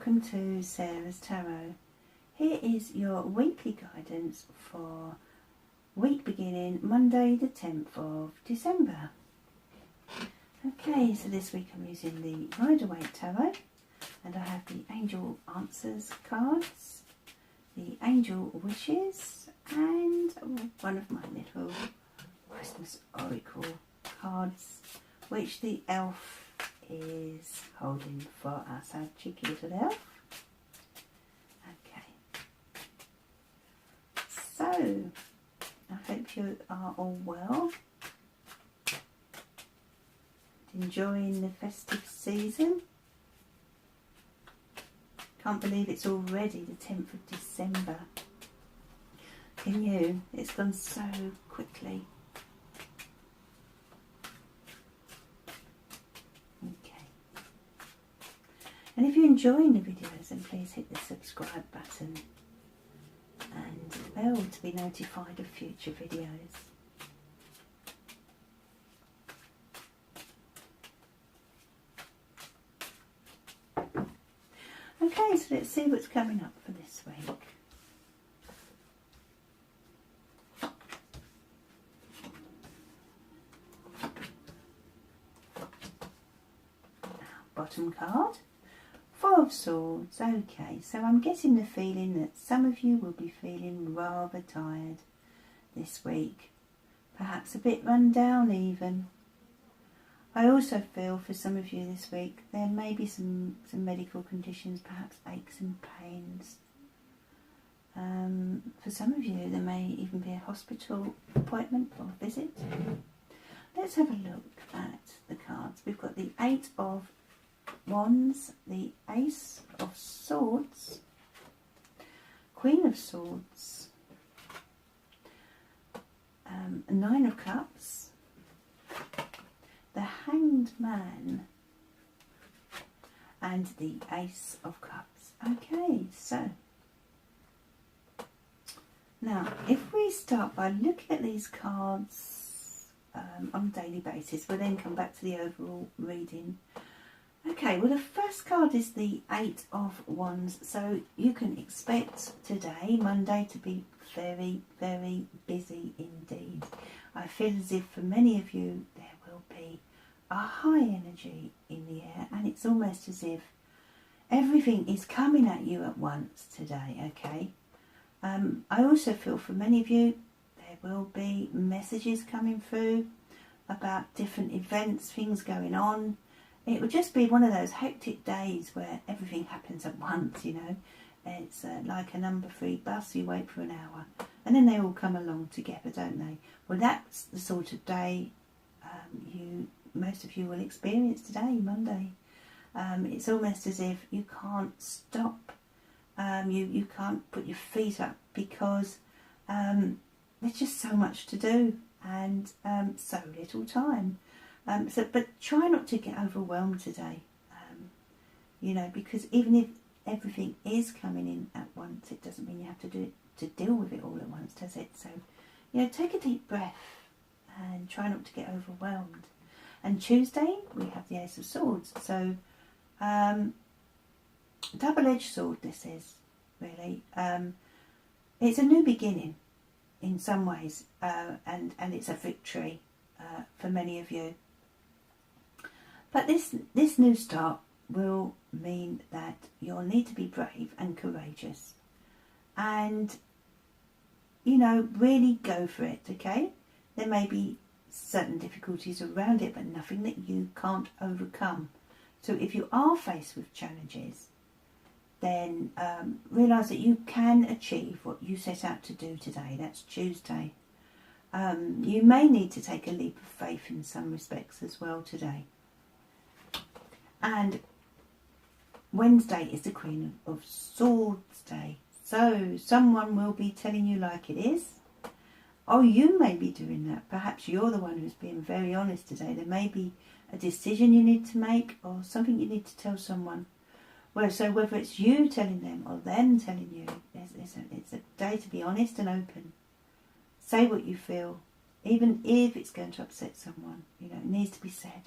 welcome to Sarah's Tarot. Here is your weekly guidance for week beginning Monday the 10th of December. Okay, so this week I'm using the Rider-Waite Tarot, and I have the Angel Answers cards, the Angel Wishes, and one of my little Christmas Oracle cards, which the elf is holding for us, our cheeky little elf. Okay, so I hope you are all well, enjoying the festive season. Can't believe it's already the 10th of December. Can you? It's gone so quickly. And if you're enjoying the videos, then please hit the subscribe button and the bell to be notified of future videos. Okay, so let's see what's coming up for this week. Bottom card. Four of Swords. Okay, so I'm getting the feeling that some of you will be feeling rather tired this week. Perhaps a bit run down even. I also feel for some of you this week there may be some medical conditions, perhaps aches and pains. For some of you there may even be a hospital appointment or visit. Let's have a look at the cards. We've got the Eight of Wands, the Ace of Swords, Queen of Swords, Nine of Cups, the Hanged Man, and the Ace of Cups. Okay, so now if we start by looking at these cards on a daily basis, we'll then come back to the overall reading. Okay, well the first card is the Eight of Wands, so you can expect today, Monday, to be very, very busy indeed. I feel as if for many of you there will be a high energy in the air, and it's almost as if everything is coming at you at once today, okay? I also feel for many of you there will be messages coming through about different events, things going on. It would just be one of those hectic days where everything happens at once, you know. It's like a number 3 bus, you wait for an hour and then they all come along together, don't they? Well, that's the sort of day most of you will experience today, Monday. It's almost as if you can't stop, you can't put your feet up because there's just so much to do and so little time. But try not to get overwhelmed today, you know, because even if everything is coming in at once, it doesn't mean you have to deal with it all at once, does it? So, you know, take a deep breath and try not to get overwhelmed. And Tuesday, we have the Ace of Swords. So, double-edged sword this is, really. It's a new beginning in some ways, and it's a victory for many of you. But this new start will mean that you'll need to be brave and courageous and, you know, really go for it, okay? There may be certain difficulties around it, but nothing that you can't overcome. So if you are faced with challenges, then realise that you can achieve what you set out to do today. That's Tuesday. You may need to take a leap of faith in some respects as well today. And Wednesday is the Queen of Swords Day. So someone will be telling you like it is. Or you may be doing that. Perhaps you're the one who's being very honest today. There may be a decision you need to make or something you need to tell someone. Well, so whether it's you telling them or them telling you, it's a day to be honest and open. Say what you feel, even if it's going to upset someone. You know, it needs to be said.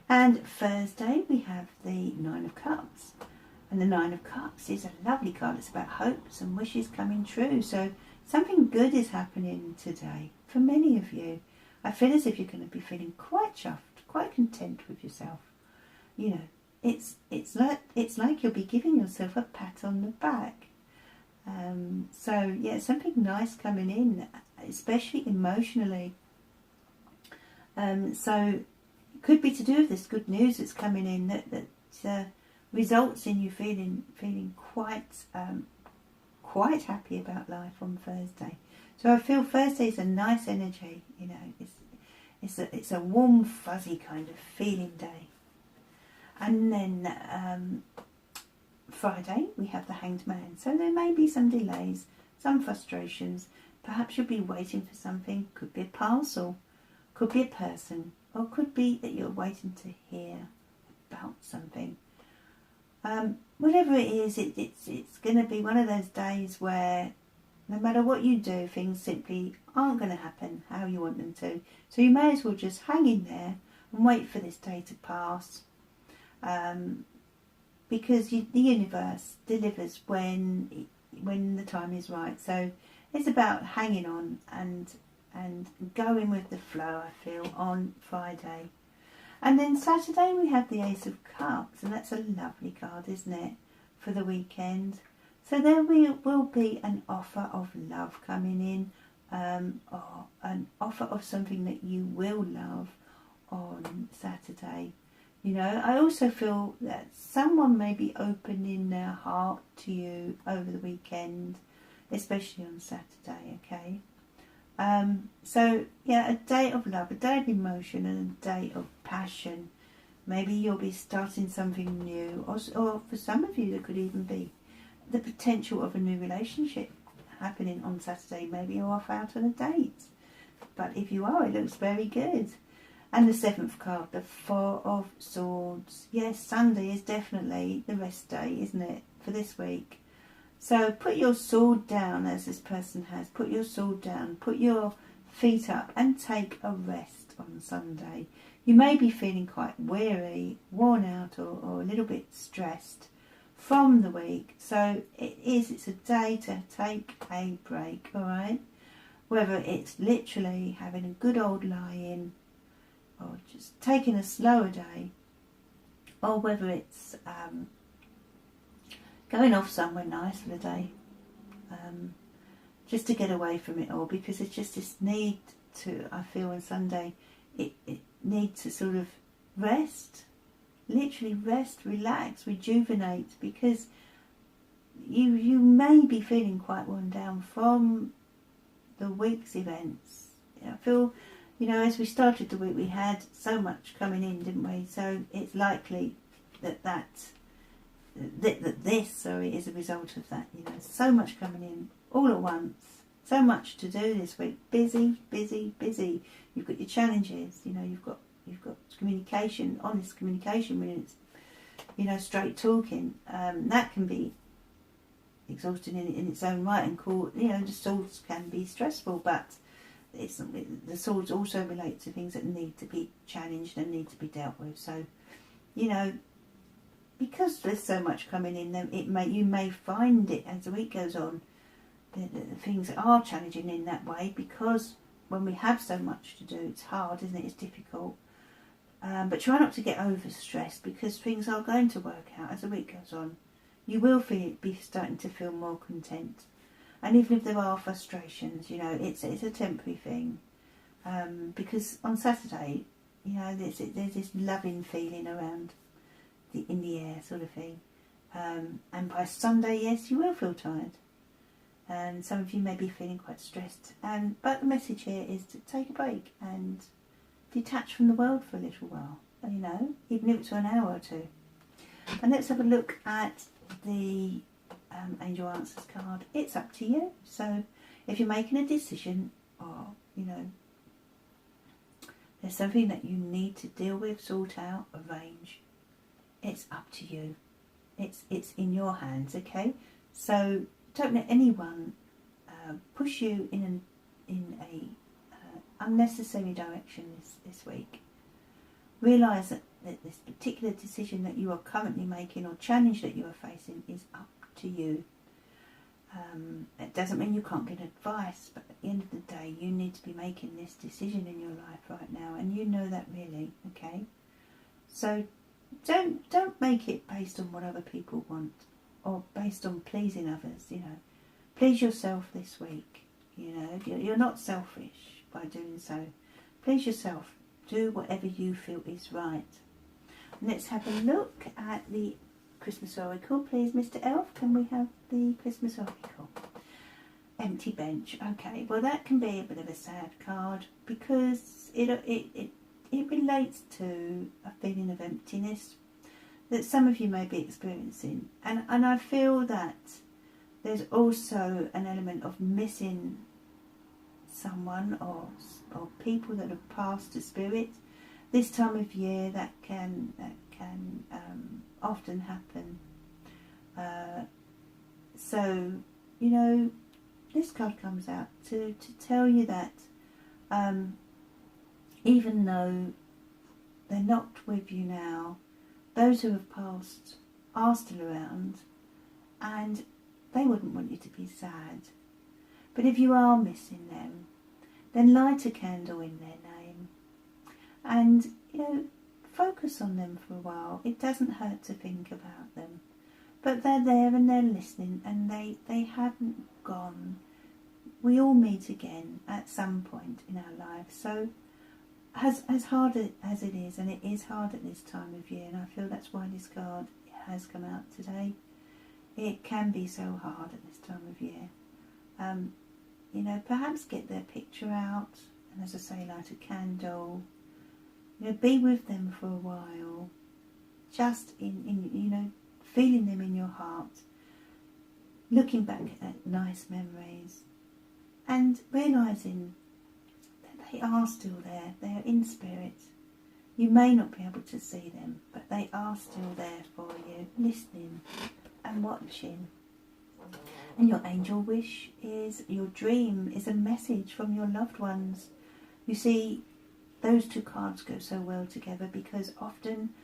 And Thursday we have the Nine of Cups. And the Nine of Cups is a lovely card. It's about hopes and wishes coming true. So something good is happening today for many of you. I feel as if you're going to be feeling quite chuffed, quite content with yourself. You know, it's like you'll be giving yourself a pat on the back. So yeah, something nice coming in, especially emotionally. So it could be to do with this good news that's coming in that results in you feeling quite happy about life on Thursday. So I feel Thursday is a nice energy. You know, it's a warm, fuzzy kind of feeling day. And then Friday we have the Hanged Man. So there may be some delays, some frustrations. Perhaps you'll be waiting for something. Could be a parcel, could be a person, or could be that you're waiting to hear about something. Whatever it is, it's going to be one of those days where no matter what you do, things simply aren't going to happen how you want them to. So you may as well just hang in there and wait for this day to pass. Because the universe delivers when the time is right. So it's about hanging on and going with the flow, I feel, on Friday. And then Saturday we have the Ace of Cups, and that's a lovely card, isn't it, for the weekend. So there will be an offer of love coming in, or an offer of something that you will love on Saturday. You know, I also feel that someone may be opening their heart to you over the weekend, especially on Saturday, okay? So, yeah, a day of love, a day of emotion, and a day of passion. Maybe you'll be starting something new, or for some of you, there could even be the potential of a new relationship happening on Saturday. Maybe you're off out on a date. But if you are, it looks very good. And the 7th card, the Four of Swords. Yes, Sunday is definitely the rest day, isn't it, for this week? So put your sword down, as this person has. Put your sword down, put your feet up and take a rest on Sunday. You may be feeling quite weary, worn out, or a little bit stressed from the week. So it's a day to take a break, all right? Whether it's literally having a good old lie-in, or just taking a slower day, or whether it's going off somewhere nice for the day, just to get away from it all, because it's just this need to, I feel on Sunday, it needs to sort of rest, literally rest, relax, rejuvenate, because you may be feeling quite worn down from the week's events. I feel, you know, as we started the week, we had so much coming in, didn't we? So it's likely that this is a result of that. You know, so much coming in all at once, so much to do this week. Busy, busy, busy. You've got your challenges. You know, you've got communication, honest communication when it's, you know, straight talking. That can be exhausting in its own right, and you know, the swords can be stressful, but the swords also relate to things that need to be challenged and need to be dealt with. So, you know, because there's so much coming in, then you may find it as the week goes on, the things are challenging in that way, because when we have so much to do, it's hard, isn't it? It's difficult. But try not to get overstressed, because things are going to work out as the week goes on. You will be starting to feel more content. And even if there are frustrations, you know, it's a temporary thing. Because on Saturday, you know, there's this loving feeling around in the air, sort of thing. And by Sunday, yes, you will feel tired. And some of you may be feeling quite stressed. But the message here is to take a break and detach from the world for a little while. You know, even if it's for an hour or two. And let's have a look at the Angel Answers card. It's up to you. So if you're making a decision, or, you know, there's something that you need to deal with, sort out, arrange, it's up to you. It's in your hands, okay? So don't let anyone push you in a unnecessary direction this week. Realise that this particular decision that you are currently making or challenge that you are facing is up to you. It doesn't mean you can't get advice, but at the end of the day, you need to be making this decision in your life right now, and you know that really, okay? So don't make it based on what other people want or based on pleasing others, you know. Please yourself this week, you know. You're not selfish by doing so. Please yourself. Do whatever you feel is right. Let's have a look at the Christmas Oracle, please, Mr. Elf. Can we have the Christmas Oracle? Empty bench. Okay, well that can be a bit of a sad card because it relates to a feeling of emptiness that some of you may be experiencing, and I feel that there's also an element of missing someone or people that have passed to spirit. This time of year that can often happen. So, you know, this card comes out to tell you that even though they're not with you now, those who have passed are still around, and they wouldn't want you to be sad. But if you are missing them, then light a candle in their name and, you know, focus on them for a while. It doesn't hurt to think about them. But they're there and they're listening, and they haven't gone. We all meet again at some point in our lives. So as hard as it is, and it is hard at this time of year, and I feel that's why this card has come out today, it can be so hard at this time of year. You know, perhaps get their picture out, and as I say, light a candle. You know, be with them for a while, just in you know, feeling them in your heart, looking back at nice memories, and realising that they are still there. They are in spirit. You may not be able to see them, but they are still there for you, listening and watching. And your angel wish is, your dream is a message from your loved ones. You see, those two cards go so well together because often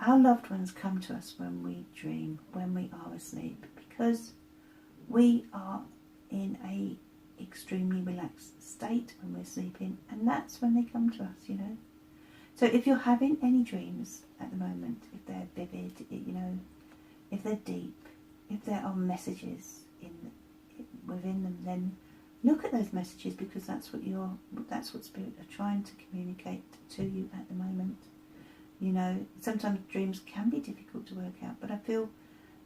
our loved ones come to us when we dream, when we are asleep, because we are in a extremely relaxed state when we're sleeping, and that's when they come to us, you know. So if you're having any dreams at the moment, if they're vivid, you know, if they're deep, if there are messages within them, then look at those messages, because that's what spirit are trying to communicate to you at the moment. You know, sometimes dreams can be difficult to work out, but I feel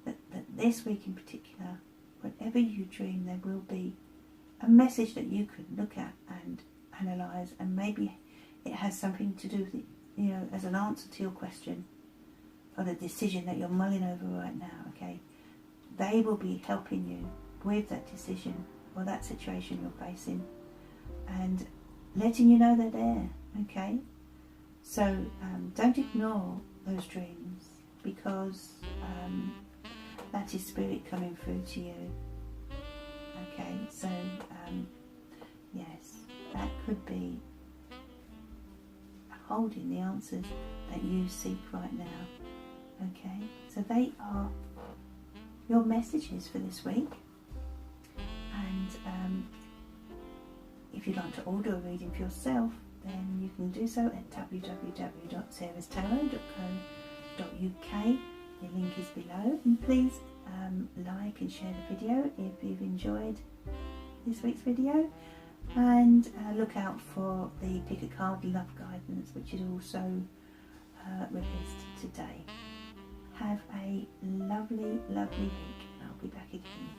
that this week in particular, whenever you dream, there will be a message that you could look at and analyse, and maybe it has something to do with it, you know, as an answer to your question or the decision that you're mulling over right now, okay? They will be helping you with that decision or that situation you're facing, and letting you know they're there, okay? So don't ignore those dreams, because that is spirit coming through to you, okay? So yes, that could be holding the answers that you seek right now, okay? So they are your messages for this week. And if you'd like to order a reading for yourself, then you can do so at www.sarahstarot.co.uk. The link is below, and please like and share the video if you've enjoyed this week's video, and look out for the Pick a Card Love Guidance, which is also released today. Have a lovely, lovely week. I'll be back again.